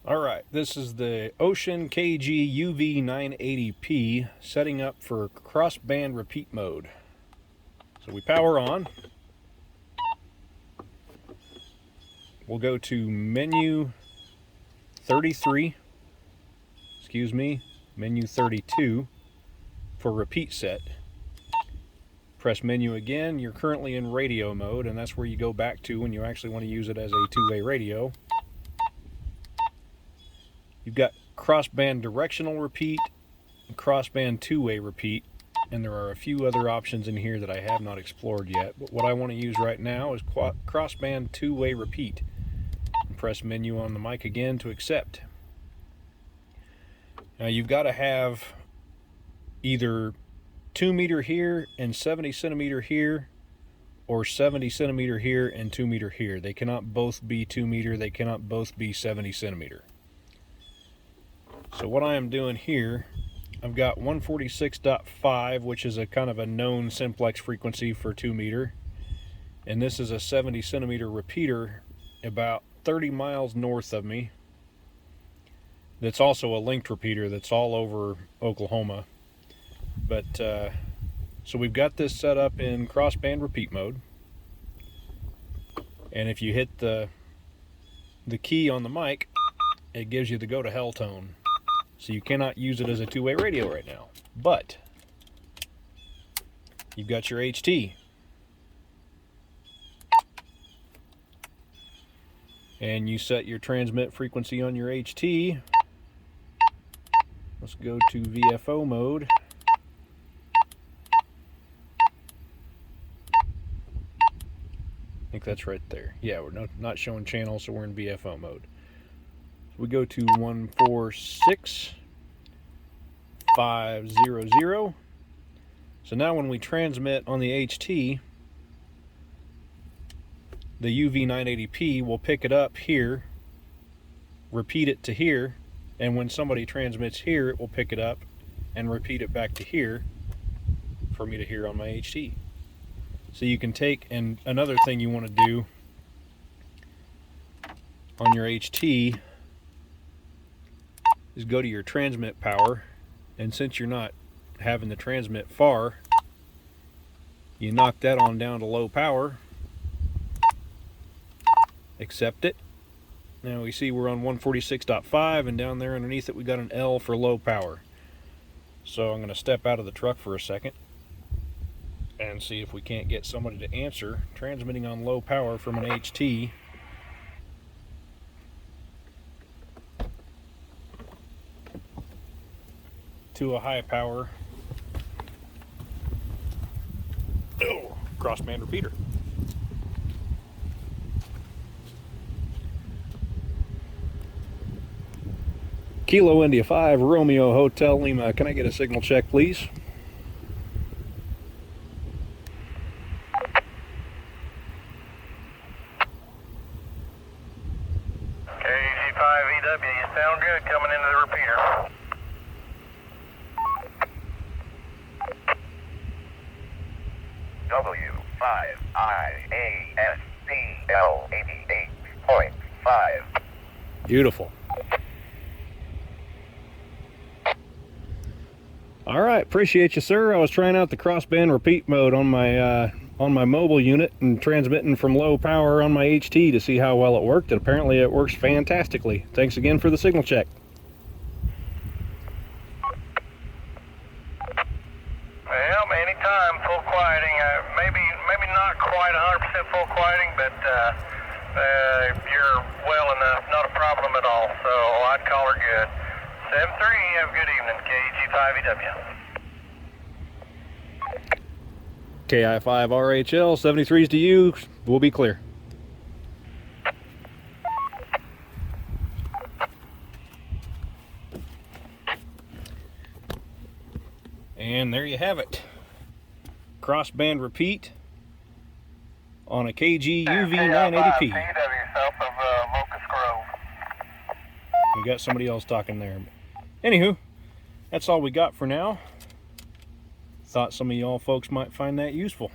Alright, this is the Wouxun KG-UV980P setting up for crossband repeat mode. So we power on. We'll go to menu 33, menu 32 for repeat set. Press menu again. You're currently in radio mode, and that's where you go back to when you actually want to use it as a two-way radio. You've got crossband directional repeat, crossband two-way repeat, and there are a few other options in here that I have not explored yet. But what I want to use right now is crossband two-way repeat. Press menu on the mic again to accept. Now you've got to have either 2 meter here and 70 centimeter here, or 70 centimeter here and 2 meter here. They cannot both be 2 meter, they cannot both be 70 centimeter. So what I am doing here, I've got 146.5, which is a kind of a known simplex frequency for 2 meter, and this is a 70 centimeter repeater about 30 miles north of me. That's also a linked repeater that's all over Oklahoma. But so we've got this set up in crossband repeat mode, and if you hit the key on the mic, it gives you the go to hell tone. So you cannot use it as a two-way radio right now, but you've got your HT. And you set your transmit frequency on your HT. Let's go to VFO mode. I think that's right there. Yeah, we're not showing channels, so we're in VFO mode. We go to 146.500. So now when we transmit on the HT, the UV980P will pick it up here, repeat it to here, and when somebody transmits here, it will pick it up and repeat it back to here for me to hear on my HT. So you can take, and another thing you want to do on your HT is go to your transmit power, and since you're not having the transmit far, you knock that on down to low power, accept it. Now we see we're on 146.5, and down there underneath it we got an L for low power. So I'm going to step out of the truck for a second and see if we can't get somebody to answer transmitting on low power from an HT. To a high power crossband repeater. Kilo India 5 Romeo Hotel Lima. Can I get a signal check, please? KG-5EW, you sound good coming into the repeater. W5IASCL88.5. Beautiful. All right, appreciate you, sir. I was trying out the crossband repeat mode on my mobile unit and transmitting from low power on my HT to see how well it worked, and apparently it works fantastically. Thanks again for the signal check. Well, anytime, full quieting. Maybe not quite 100% full quieting, but you're well enough, not a problem at all. So I'd call her good. 7-3, have a good evening, KG-5EW. KI5RHL, 73's to you. We'll be clear. And there you have it. Crossband repeat on a KG-UV980P. We got somebody else talking there. Anywho, that's all we got for now. Thought some of y'all folks might find that useful.